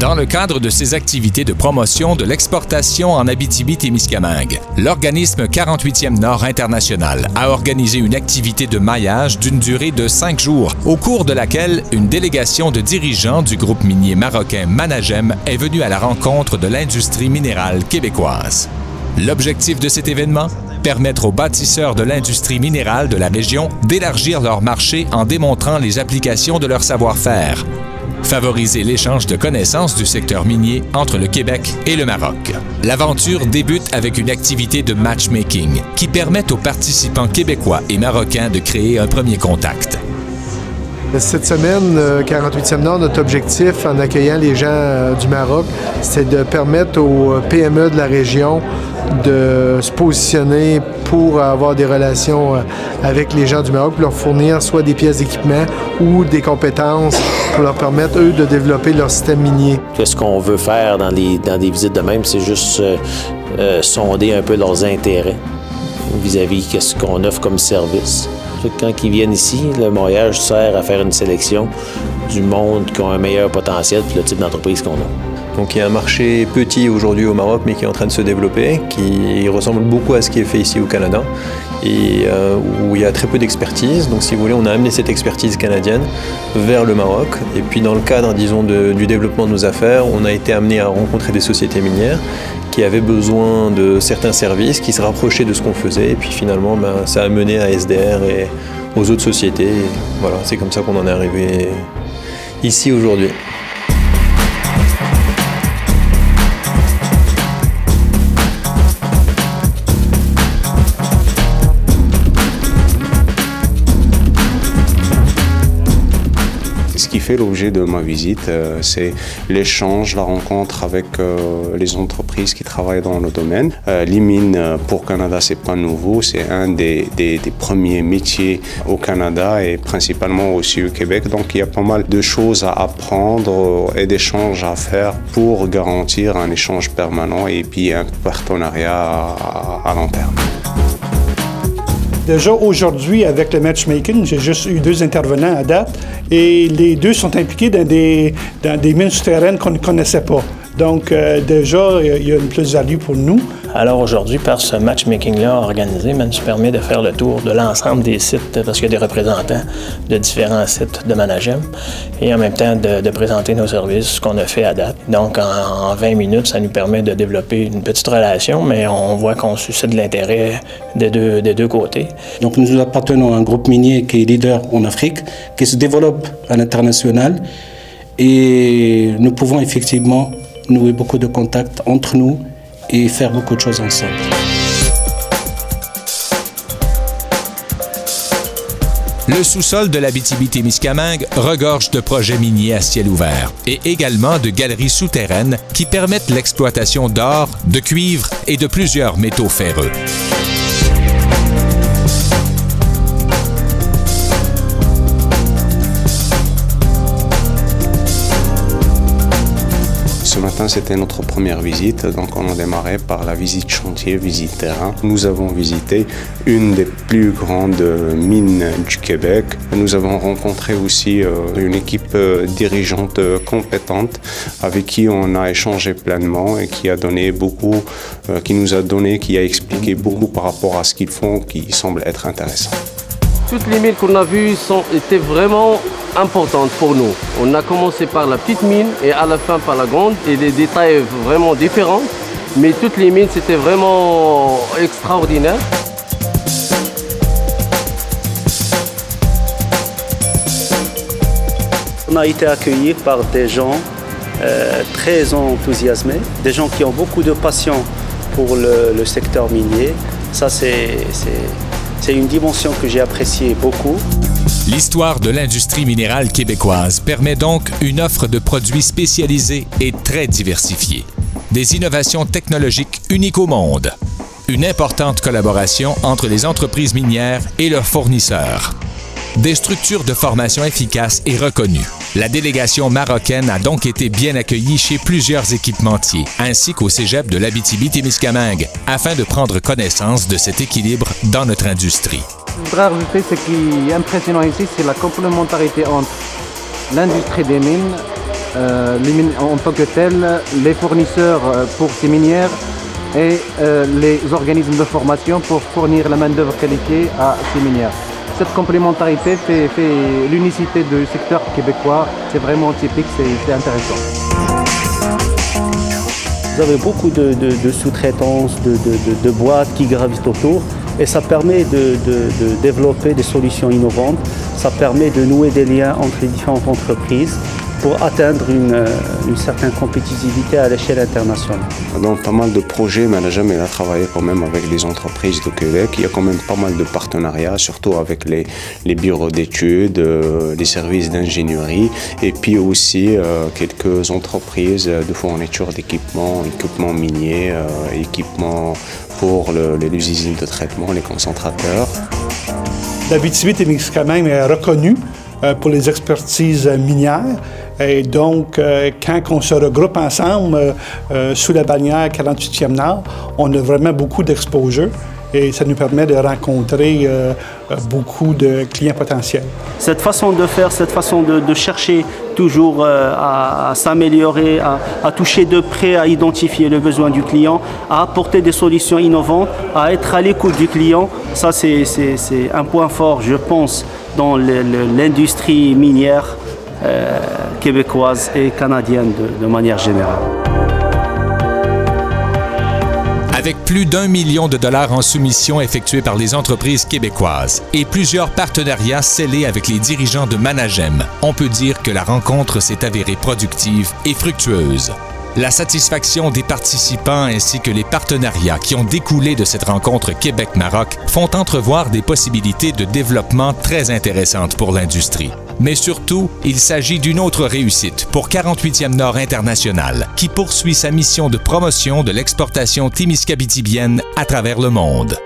Dans le cadre de ses activités de promotion de l'exportation en Abitibi-Témiscamingue, l'organisme 48e Nord International a organisé une activité de maillage d'une durée de 5 jours, au cours de laquelle une délégation de dirigeants du groupe minier marocain Managem est venue à la rencontre de l'industrie minérale québécoise. L'objectif de cet événement? Permettre aux bâtisseurs de l'industrie minérale de la région d'élargir leur marché en démontrant les applications de leur savoir-faire. Favoriser l'échange de connaissances du secteur minier entre le Québec et le Maroc. L'aventure débute avec une activité de matchmaking qui permet aux participants québécois et marocains de créer un premier contact. Cette semaine, 48e Nord, notre objectif en accueillant les gens du Maroc, c'est de permettre aux PME de la région de se positionner pour avoir des relations avec les gens du Maroc, pour leur fournir soit des pièces d'équipement ou des compétences pour leur permettre, eux, de développer leur système minier. Ce qu'on veut faire dans des visites de même, c'est juste sonder un peu leurs intérêts vis-à-vis de ce qu'on offre comme service. Quand ils viennent ici, le maillage sert à faire une sélection du monde qui a un meilleur potentiel pour le type d'entreprise qu'on a. Donc il y a un marché petit aujourd'hui au Maroc, mais qui est en train de se développer, qui ressemble beaucoup à ce qui est fait ici au Canada, et où il y a très peu d'expertise. Donc si vous voulez, on a amené cette expertise canadienne vers le Maroc. Et puis dans le cadre, disons, du développement de nos affaires, on a été amené à rencontrer des sociétés minières qui avaient besoin de certains services, qui se rapprochaient de ce qu'on faisait. Et puis finalement, ça a mené à SDR et aux autres sociétés. Et voilà, c'est comme ça qu'on en est arrivé ici aujourd'hui. Ce qui fait l'objet de ma visite, c'est l'échange, la rencontre avec les entreprises qui travaillent dans le domaine. Les mines pour Canada, c'est pas nouveau, c'est un des premiers métiers au Canada et principalement aussi au Québec. Donc il y a pas mal de choses à apprendre et d'échanges à faire pour garantir un échange permanent et puis un partenariat à long terme. Déjà aujourd'hui, avec le matchmaking, j'ai juste eu 2 intervenants à date et les 2 sont impliqués dans des mines souterraines qu'on ne connaissait pas. Donc déjà, il y a une plus-value pour nous. Alors aujourd'hui, par ce matchmaking-là organisé, ça nous permet de faire le tour de l'ensemble des sites, parce qu'il y a des représentants de différents sites de Managem, et en même temps de présenter nos services, qu'on a fait à date. Donc en 20 minutes, ça nous permet de développer une petite relation, mais on voit qu'on suscite de l'intérêt des deux côtés. Donc nous appartenons à un groupe minier qui est leader en Afrique, qui se développe à l'international, et nous pouvons effectivement nouer beaucoup de contacts entre nous et faire beaucoup de choses ensemble. Le sous-sol de l'Abitibi-Témiscamingue regorge de projets miniers à ciel ouvert et également de galeries souterraines qui permettent l'exploitation d'or, de cuivre et de plusieurs métaux ferreux. Ce matin, c'était notre première visite, donc on a démarré par la visite chantier, visite terrain. Nous avons visité une des plus grandes mines du Québec. Nous avons rencontré aussi une équipe dirigeante compétente avec qui on a échangé pleinement et qui a donné beaucoup, qui a expliqué beaucoup par rapport à ce qu'ils font, qui semble être intéressant. Toutes les mines qu'on a vues étaient vraiment importantes pour nous. On a commencé par la petite mine et à la fin par la grande, et des détails vraiment différents. Mais toutes les mines, c'était vraiment extraordinaire. On a été accueillis par des gens très enthousiasmés, des gens qui ont beaucoup de passion pour le secteur minier. Ça, c'est une dimension que j'ai appréciée beaucoup. L'histoire de l'industrie minérale québécoise permet donc une offre de produits spécialisés et très diversifiée. Des innovations technologiques uniques au monde. Une importante collaboration entre les entreprises minières et leurs fournisseurs. Des structures de formation efficaces et reconnues. La délégation marocaine a donc été bien accueillie chez plusieurs équipementiers, ainsi qu'au cégep de l'Abitibi-Témiscamingue, afin de prendre connaissance de cet équilibre dans notre industrie. Je voudrais rajouter ce qui est impressionnant ici, c'est la complémentarité entre l'industrie des mines les mines en tant que telles, les fournisseurs pour ces minières et les organismes de formation pour fournir la main-d'œuvre qualifiée à ces minières. Cette complémentarité fait l'unicité du secteur québécois. C'est vraiment typique, c'est intéressant. Vous avez beaucoup de sous-traitances, de boîtes qui gravitent autour et ça permet de développer des solutions innovantes. Ça permet de nouer des liens entre les différentes entreprises pour atteindre une certaine compétitivité à l'échelle internationale. Dans pas mal de projets, Managem a travaillé quand même avec les entreprises de Québec. Il y a quand même pas mal de partenariats, surtout avec les bureaux d'études, les services d'ingénierie et puis aussi quelques entreprises de fourniture d'équipements, équipements miniers, équipements pour les usines de traitement, les concentrateurs. L'Abitibi-Témiscamingue est reconnue pour les expertises minières. Et donc, quand on se regroupe ensemble sous la bannière 48e Nord, on a vraiment beaucoup d'exposure et ça nous permet de rencontrer beaucoup de clients potentiels. Cette façon de faire, cette façon de chercher toujours à s'améliorer, à toucher de près, à identifier le besoin du client, à apporter des solutions innovantes, à être à l'écoute du client, ça c'est un point fort, je pense, dans l'industrie minière québécoise et canadienne de manière générale. Avec plus d'1 million de dollars en soumission effectués par les entreprises québécoises et plusieurs partenariats scellés avec les dirigeants de Managem, on peut dire que la rencontre s'est avérée productive et fructueuse. La satisfaction des participants ainsi que les partenariats qui ont découlé de cette rencontre Québec-Maroc font entrevoir des possibilités de développement très intéressantes pour l'industrie. Mais surtout, il s'agit d'une autre réussite pour 48e Nord International, qui poursuit sa mission de promotion de l'exportation témiscabitibienne à travers le monde.